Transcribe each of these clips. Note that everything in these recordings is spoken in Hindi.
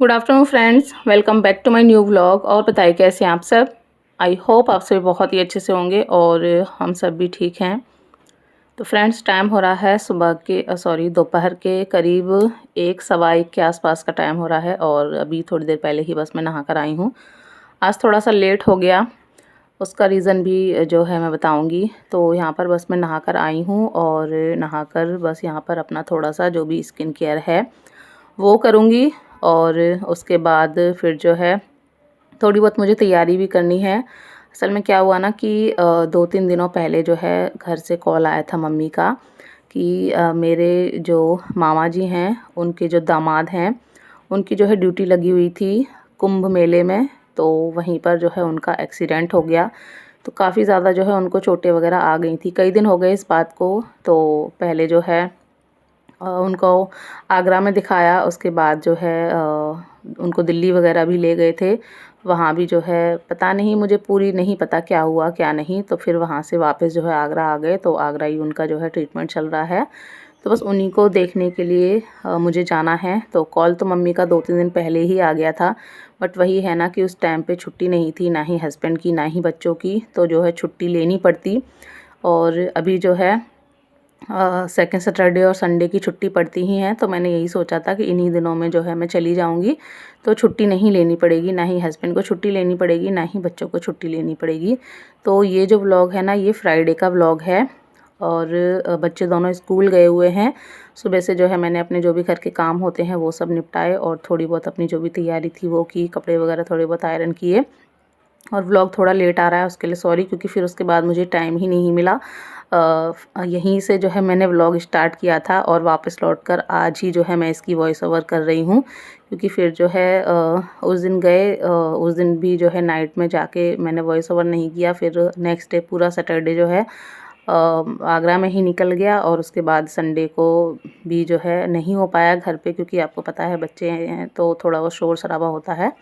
Good afternoon friends, welcome back to my new vlog. और बताइए कैसे हैं आप सब। आई होप आप सभी बहुत ही अच्छे से होंगे और हम सब भी ठीक हैं। तो फ्रेंड्स, टाइम हो रहा है सुबह के दोपहर के करीब 1 सवा 1 के आसपास का टाइम हो रहा है और अभी थोड़ी देर पहले ही बस मैं नहा कर आई हूँ। आज थोड़ा सा लेट हो गया, उसका रीज़न भी जो है मैं बताऊँगी। तो यहाँ पर बस मैं नहा कर आई हूँ और नहाकर बस यहाँ पर अपना थोड़ा सा जो भी स्किन केयर है वो करूँगी और उसके बाद फिर जो है थोड़ी बहुत मुझे तैयारी भी करनी है। असल में क्या हुआ ना कि 2-3 दिनों पहले जो है घर से कॉल आया था मम्मी का कि मेरे जो मामा जी हैं उनके जो दामाद हैं उनकी जो है ड्यूटी लगी हुई थी कुंभ मेले में। तो वहीं पर जो है उनका एक्सीडेंट हो गया। तो काफ़ी ज़्यादा जो है उनको चोटें वगैरह आ गई थी। कई दिन हो गए इस बात को। तो पहले जो है उनको आगरा में दिखाया, उसके बाद जो है उनको दिल्ली वगैरह भी ले गए थे। वहाँ भी जो है पता नहीं, मुझे पूरी नहीं पता क्या हुआ क्या नहीं। तो फिर वहाँ से वापस जो है आगरा आ गए, तो आगरा ही उनका जो है ट्रीटमेंट चल रहा है। तो बस उन्हीं को देखने के लिए मुझे जाना है। तो कॉल तो मम्मी का 2-3 दिन पहले ही आ गया था, बट वही है ना कि उस टाइम पे छुट्टी नहीं थी, ना ही हस्बैंड की ना ही बच्चों की, तो जो है छुट्टी लेनी पड़ती। और अभी जो है सेकंड सैटरडे और संडे की छुट्टी पड़ती ही हैं। तो मैंने यही सोचा था कि इन्हीं दिनों में जो है मैं चली जाऊंगी, तो छुट्टी नहीं लेनी पड़ेगी, ना ही हस्बैंड को छुट्टी लेनी पड़ेगी, ना ही बच्चों को छुट्टी लेनी पड़ेगी। तो ये जो व्लॉग है ना, ये फ्राइडे का व्लॉग है और बच्चे दोनों स्कूल गए हुए हैं। सुबह से जो है मैंने अपने जो भी घर के काम होते हैं वो सब निपटाए और थोड़ी बहुत अपनी जो भी तैयारी थी वो की, कपड़े वगैरह थोड़े बहुत आयरन किए। और व्लॉग थोड़ा लेट आ रहा है उसके लिए सॉरी, क्योंकि फिर उसके बाद मुझे टाइम ही नहीं मिला। यहीं से जो है मैंने व्लॉग स्टार्ट किया था और वापस लौटकर आज ही जो है मैं इसकी वॉइस ओवर कर रही हूँ। क्योंकि फिर जो है उस दिन गए, उस दिन भी जो है नाइट में जाके मैंने वॉइस ओवर नहीं किया। फिर नेक्स्ट डे पूरा सैटरडे जो है आगरा में ही निकल गया और उसके बाद संडे को भी जो है नहीं हो पाया घर पे, क्योंकि आपको पता है बच्चे हैं तो थोड़ा वो शोर शराबा होता है।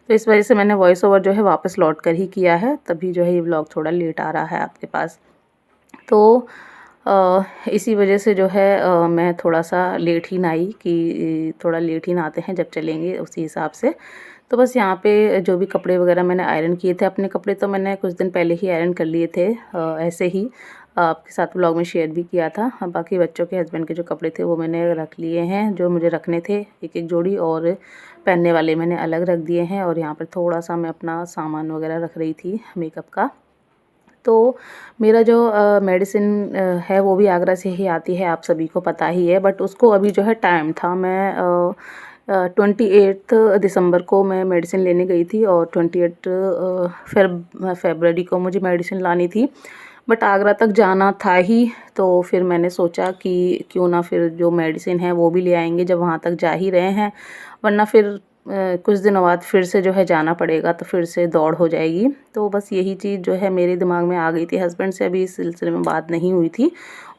तो इस वजह से मैंने वॉइस ओवर जो है वापस लौट कर ही किया है, तभी जो है ये व्लॉग थोड़ा लेट आ रहा है आपके पास। तो इसी वजह से जो है मैं थोड़ा सा लेट ही नहाई कि थोड़ा लेट ही नहाते हैं जब चलेंगे उसी हिसाब से। तो बस यहाँ पे जो भी कपड़े वगैरह मैंने आयरन किए थे, अपने कपड़े तो मैंने कुछ दिन पहले ही आयरन कर लिए थे, ऐसे ही आपके साथ व्लॉग में शेयर भी किया था। बाकी बच्चों के हस्बैंड के जो कपड़े थे वो मैंने रख लिए हैं, जो मुझे रखने थे एक एक जोड़ी, और पहनने वाले मैंने अलग रख दिए हैं। और यहाँ पर थोड़ा सा मैं अपना सामान वगैरह रख रही थी मेकअप का। तो मेरा जो मेडिसिन है वो भी आगरा से ही आती है, आप सभी को पता ही है। बट उसको अभी जो है टाइम था, मैं 28 दिसंबर को मैं मेडिसिन लेने गई थी और 28 फरवरी को मुझे मेडिसिन लानी थी। बट आगरा तक जाना था ही, तो फिर मैंने सोचा कि क्यों ना फिर जो मेडिसिन है वो भी ले आएंगे जब वहाँ तक जा ही रहे हैं। वरना फिर कुछ दिनों बाद फिर से जो है जाना पड़ेगा, तो फिर से दौड़ हो जाएगी। तो बस यही चीज़ जो है मेरे दिमाग में आ गई थी। हस्बैंड से अभी इस सिलसिले में बात नहीं हुई थी,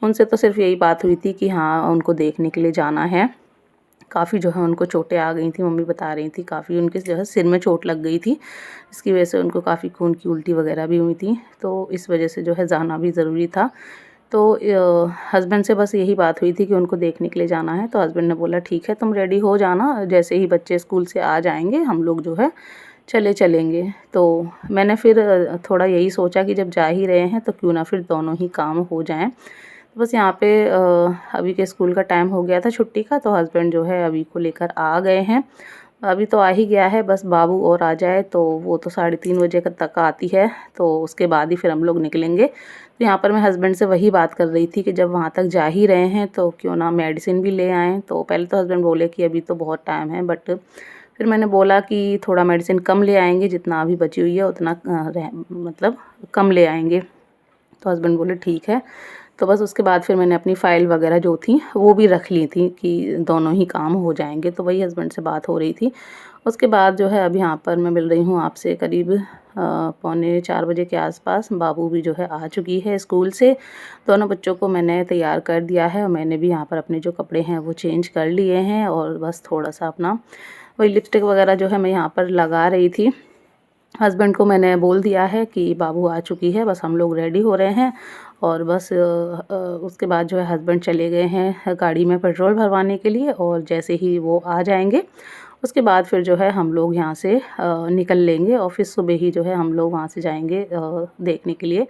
उनसे तो सिर्फ यही बात हुई थी कि हाँ उनको देखने के लिए जाना है। काफ़ी जो है उनको चोटें आ गई थी, मम्मी बता रही थी, काफ़ी उनके जो है सिर में चोट लग गई थी, इसकी वजह से उनको काफ़ी खून की उल्टी वगैरह भी हुई थी। तो इस वजह से जो है जाना भी ज़रूरी था। तो हस्बैंड से बस यही बात हुई थी कि उनको देखने के लिए जाना है। तो हस्बैंड ने बोला ठीक है तुम रेडी हो जाना, जैसे ही बच्चे स्कूल से आ जाएंगे हम लोग जो है चलेंगे। तो मैंने फिर थोड़ा यही सोचा कि जब जा ही रहे हैं तो क्यों ना फिर दोनों ही काम हो जाएं। तो बस यहाँ पे अभी के स्कूल का टाइम हो गया था छुट्टी का, तो हस्बैंड जो है अभी को लेकर आ गए हैं। अभी तो आ ही गया है, बस बाबू और आ जाए तो वो तो 3:30 बजे तक आती है, तो उसके बाद ही फिर हम लोग निकलेंगे। तो यहाँ पर मैं हस्बैंड से वही बात कर रही थी कि जब वहाँ तक जा ही रहे हैं तो क्यों ना मेडिसिन भी ले आएँ। तो पहले तो हस्बैंड बोले कि अभी तो बहुत टाइम है, बट फिर मैंने बोला कि थोड़ा मेडिसिन कम ले आएंगे, जितना अभी बची हुई है उतना मतलब कम ले आएंगे। तो हस्बैंड बोले ठीक है। तो बस उसके बाद फिर मैंने अपनी फ़ाइल वगैरह जो थी वो भी रख ली थी कि दोनों ही काम हो जाएंगे। तो वही हस्बैंड से बात हो रही थी। उसके बाद जो है अब यहाँ पर मैं मिल रही हूँ आपसे करीब 3:45 बजे के आसपास। बाबू भी जो है आ चुकी है स्कूल से। दोनों बच्चों को मैंने तैयार कर दिया है और मैंने भी यहाँ पर अपने जो कपड़े हैं वो चेंज कर लिए हैं, और बस थोड़ा सा अपना वही लिपस्टिक वगैरह जो है मैं यहाँ पर लगा रही थी। हस्बैंड को मैंने बोल दिया है कि बाबू आ चुकी है, बस हम लोग रेडी हो रहे हैं। और बस उसके बाद जो है हस्बैंड चले गए हैं गाड़ी में पेट्रोल भरवाने के लिए, और जैसे ही वो आ जाएंगे उसके बाद फिर जो है हम लोग यहाँ से निकल लेंगे और फिर सुबह ही जो है हम लोग वहाँ से जाएंगे देखने के लिए।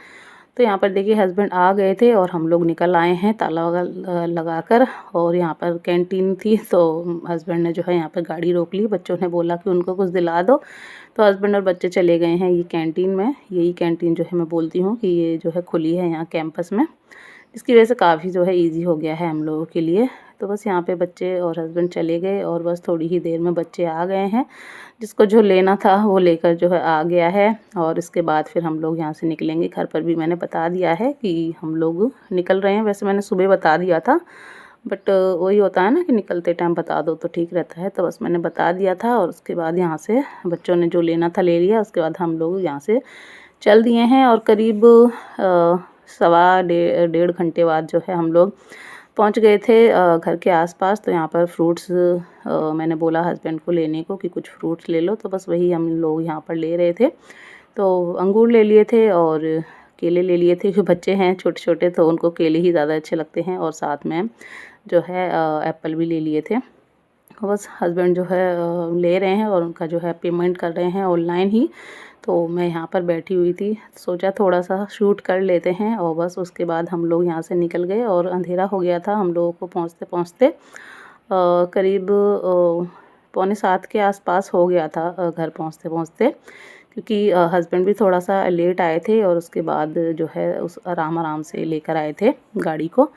तो यहाँ पर देखिए हस्बैंड आ गए थे और हम लोग निकल आए हैं ताला वाला लगा कर। और यहाँ पर कैंटीन थी तो हस्बैंड ने जो है यहाँ पर गाड़ी रोक ली। बच्चों ने बोला कि उनको कुछ दिला दो, तो हस्बैंड और बच्चे चले गए हैं ये कैंटीन में। यही कैंटीन जो है मैं बोलती हूँ कि ये जो है खुली है यहाँ कैंपस में, इसकी वजह से काफ़ी जो है ईजी हो गया है हम लोगों के लिए। तो बस यहाँ पे बच्चे और हस्बैंड चले गए और बस थोड़ी ही देर में बच्चे आ गए हैं। जिसको जो लेना था वो लेकर जो है आ गया है। और इसके बाद फिर हम लोग यहाँ से निकलेंगे। घर पर भी मैंने बता दिया है कि हम लोग निकल रहे हैं। वैसे मैंने सुबह बता दिया था, बट वही होता है ना कि निकलते टाइम बता दो तो ठीक रहता है। तो बस मैंने बता दिया था और उसके बाद यहाँ से बच्चों ने जो लेना था ले लिया। उसके बाद हम लोग यहाँ से चल दिए हैं और करीब सवा डेढ़ घंटे बाद जो है हम लोग पहुंच गए थे घर के आसपास। तो यहाँ पर फ्रूट्स मैंने बोला हस्बैंड को लेने को कि कुछ फ्रूट्स ले लो, तो बस वही हम लोग यहाँ पर ले रहे थे। तो अंगूर ले लिए थे और केले ले लिए थे, क्योंकि बच्चे हैं छोटे छोटे तो उनको केले ही ज़्यादा अच्छे लगते हैं। और साथ में जो है एप्पल भी ले लिए थे। बस हस्बैंड जो है ले रहे हैं और उनका जो है पेमेंट कर रहे हैं ऑनलाइन ही। तो मैं यहाँ पर बैठी हुई थी, सोचा थोड़ा सा शूट कर लेते हैं। और बस उसके बाद हम लोग यहाँ से निकल गए और अंधेरा हो गया था हम लोगों को पहुँचते पहुँचते। करीब 6:45 के आसपास हो गया था घर पहुँचते पहुँचते, क्योंकि हस्बैंड भी थोड़ा सा लेट आए थे और उसके बाद जो है उस आराम से लेकर आए थे गाड़ी को।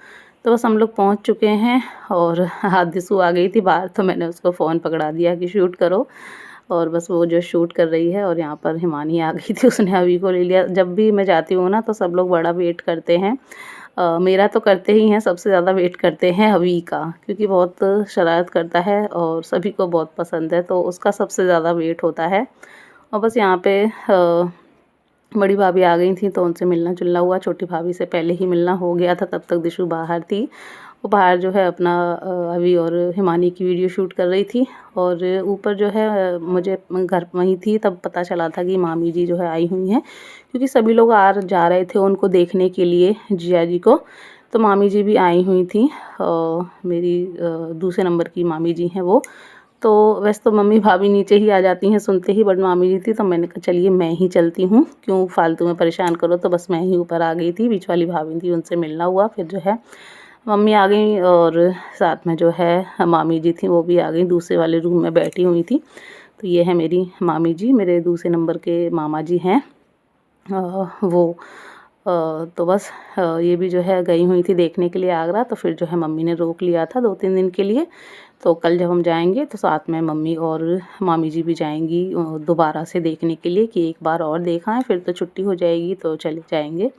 तो बस हम लोग पहुँच चुके हैं और हादिसू आ गई थी बाहर, तो मैंने उसको फ़ोन पकड़ा दिया कि शूट करो। और बस वो जो शूट कर रही है। और यहाँ पर हिमानी आ गई थी, उसने अभी को ले लिया। जब भी मैं जाती हूँ ना तो सब लोग बड़ा वेट करते हैं। मेरा तो करते ही हैं, सबसे ज़्यादा वेट करते हैं अभी का, क्योंकि बहुत शरारत करता है और सभी को बहुत पसंद है, तो उसका सबसे ज़्यादा वेट होता है। और बस यहाँ पे बड़ी भाभी आ गई थी तो उनसे मिलना जुलना हुआ। छोटी भाभी से पहले ही मिलना हो गया था, तब तक दिशु बाहर थी। वो बाहर जो है अपना अभी और हिमानी की वीडियो शूट कर रही थी। और ऊपर जो है मुझे घर वहीं थी तब पता चला था कि मामी जी जो है आई हुई हैं, क्योंकि सभी लोग आ जा रहे थे उनको देखने के लिए, जिया जी को। तो मामी जी भी आई हुई थी, मेरी दूसरे नंबर की मामी जी हैं वो। तो वैसे तो मम्मी भाभी नीचे ही आ जाती हैं सुनते ही, बट मामी जी थी तो मैंने कहा चलिए मैं ही चलती हूँ, क्यों फालतू में परेशान करो। तो बस मैं ही ऊपर आ गई थी, बीच वाली भाभी थी उनसे मिलना हुआ। फिर जो है मम्मी आ गई और साथ में जो है मामी जी थी वो भी आ गई, दूसरे वाले रूम में बैठी हुई थी। तो ये है मेरी मामी जी, मेरे दूसरे नंबर के मामा जी हैं वो। तो बस ये भी जो है गई हुई थी देखने के लिए आगरा। तो फिर जो है मम्मी ने रोक लिया था 2-3 दिन के लिए। तो कल जब हम जाएंगे तो साथ में मम्मी और मामी जी भी जाएंगी दोबारा से देखने के लिए, कि एक बार और देखा है फिर तो छुट्टी हो जाएगी तो चले जाएंगे।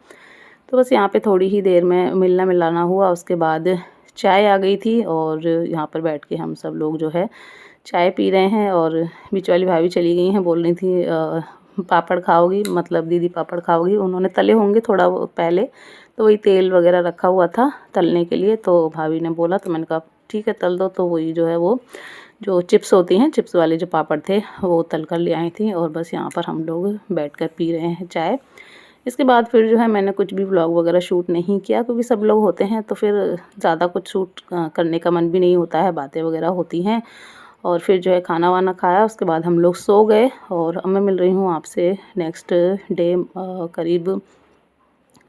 तो बस यहाँ पे थोड़ी ही देर में मिलना मिलाना हुआ। उसके बाद चाय आ गई थी और यहाँ पर बैठ के हम सब लोग जो है चाय पी रहे हैं। और बीच वाली भाभी चली गई हैं, बोल रही थी पापड़ खाओगी, मतलब दीदी पापड़ खाओगी। उन्होंने तले होंगे थोड़ा पहले, तो वही तेल वगैरह रखा हुआ था तलने के लिए। तो भाभी ने बोला तो मैंने कहा ठीक है तल दो। तो वही जो है वो जो चिप्स होती हैं, चिप्स वाले जो पापड़ थे वो तल कर ले आई थी। और बस यहाँ पर हम लोग बैठ कर पी रहे हैं चाय। इसके बाद फिर जो है मैंने कुछ भी व्लॉग वगैरह शूट नहीं किया, क्योंकि सब लोग होते हैं तो फिर ज़्यादा कुछ शूट करने का मन भी नहीं होता है, बातें वगैरह होती हैं। और फिर जो है खाना वाना खाया, उसके बाद हम लोग सो गए। और अब मैं मिल रही हूँ आपसे नेक्स्ट डे, करीब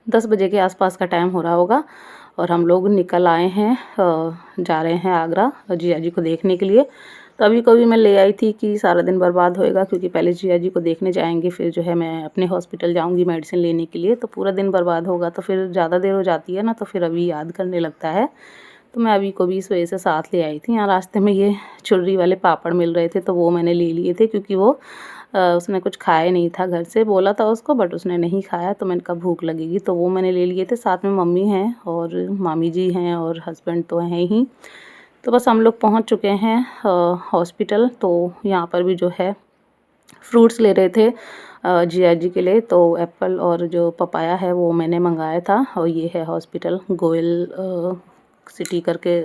10 बजे के आसपास का टाइम हो रहा होगा। और हम लोग निकल आए हैं, जा रहे हैं आगरा जिया जी को देखने के लिए। तो अभी को भी मैं ले आई थी कि सारा दिन बर्बाद होएगा, क्योंकि पहले जिया जी को देखने जाएंगे, फिर जो है मैं अपने हॉस्पिटल जाऊंगी मेडिसिन लेने के लिए, तो पूरा दिन बर्बाद होगा। तो फिर ज़्यादा देर हो जाती है ना, तो फिर अभी याद करने लगता है। तो मैं अभी को भी इस वजह से साथ ले आई थी। यहाँ रास्ते में ये छुर्री वाले पापड़ मिल रहे थे तो वो मैंने ले लिए थे, क्योंकि वो उसने कुछ खाया नहीं था, घर से बोला था उसको बट उसने नहीं खाया। तो मैंने कहा भूख लगेगी, तो वो मैंने ले लिए थे। साथ में मम्मी हैं और मामी जी हैं और हस्बैंड तो हैं ही। तो बस हम लोग पहुंच चुके हैं हॉस्पिटल। तो यहाँ पर भी जो है फ्रूट्स ले रहे थे जिया जी के लिए। तो एप्पल और जो पपाया है वो मैंने मंगाया था। और ये है हॉस्पिटल, गोयल सिटी करके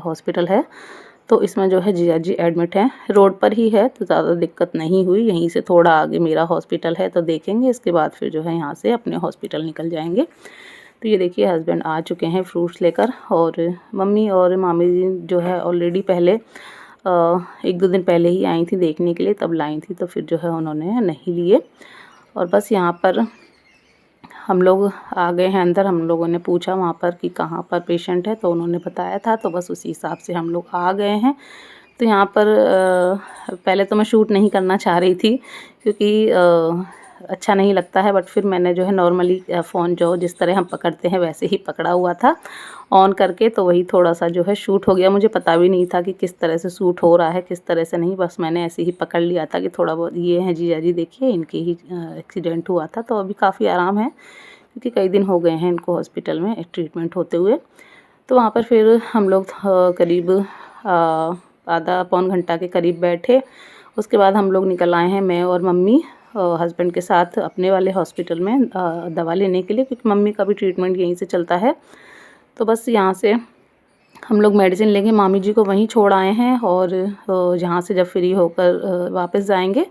हॉस्पिटल है। तो इसमें जो है जिया जी एडमिट हैं, रोड पर ही है तो ज़्यादा दिक्कत नहीं हुई। यहीं से थोड़ा आगे मेरा हॉस्पिटल है, तो देखेंगे इसके बाद फिर जो है यहाँ से अपने हॉस्पिटल निकल जाएंगे। तो ये देखिए हस्बैंड आ चुके हैं फ्रूट्स लेकर। और मम्मी और मामी जी जो है ऑलरेडी पहले 1-2 दिन पहले ही आई थी देखने के लिए, तब लाई थी, तो फिर जो है उन्होंने नहीं लिए। और बस यहाँ पर हम लोग आ गए हैं अंदर। हम लोगों ने पूछा वहाँ पर कि कहाँ पर पेशेंट है, तो उन्होंने बताया था, तो बस उसी हिसाब से हम लोग आ गए हैं। तो यहाँ पर पहले तो मैं शूट नहीं करना चाह रही थी क्योंकि अच्छा नहीं लगता है, बट फिर मैंने जो है नॉर्मली फ़ोन जो जिस तरह हम पकड़ते हैं वैसे ही पकड़ा हुआ था ऑन करके, तो वही थोड़ा-सा जो है शूट हो गया। मुझे पता भी नहीं था कि किस तरह से शूट हो रहा है, किस तरह से नहीं, बस मैंने ऐसे ही पकड़ लिया था कि थोड़ा बहुत ये हैं जीजा जी देखिए, इनके ही एक्सीडेंट हुआ था, तो अभी काफ़ी आराम है क्योंकि कई दिन हो गए हैं इनको हॉस्पिटल में ट्रीटमेंट होते हुए। तो वहाँ पर फिर हम लोग करीब आधा पौन घंटा के करीब बैठे। उसके बाद हम लोग निकल आए हैं, मैं और मम्मी हस्बैंड के साथ अपने वाले हॉस्पिटल में दवा लेने के लिए, क्योंकि मम्मी का भी ट्रीटमेंट यहीं से चलता है। तो बस यहाँ से हम लोग मेडिसिन लेके मामी जी को वहीं छोड़ आए हैं, और जहाँ से जब फ्री होकर वापस जाएंगे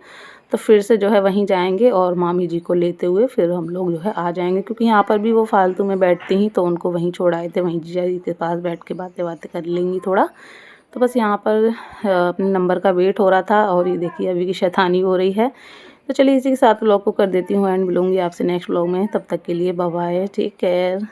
तो फिर से जो है वहीं जाएंगे और मामी जी को लेते हुए फिर हम लोग जो है आ जाएंगे, क्योंकि यहाँ पर भी वो फालतू में बैठती ही, तो उनको वहीं छोड़ आए थे, वहीं जीजा जी के पास बैठ के बातें बातें कर लेंगी थोड़ा। तो बस यहाँ पर अपने नंबर का वेट हो रहा था, और ये देखिए अभी की शैतानी हो रही है। तो चलिए इसी के साथ व्लॉग को कर देती हूँ एंड मिलूँगी आपसे नेक्स्ट व्लॉग में। तब तक के लिए बाय बाय, टेक केयर।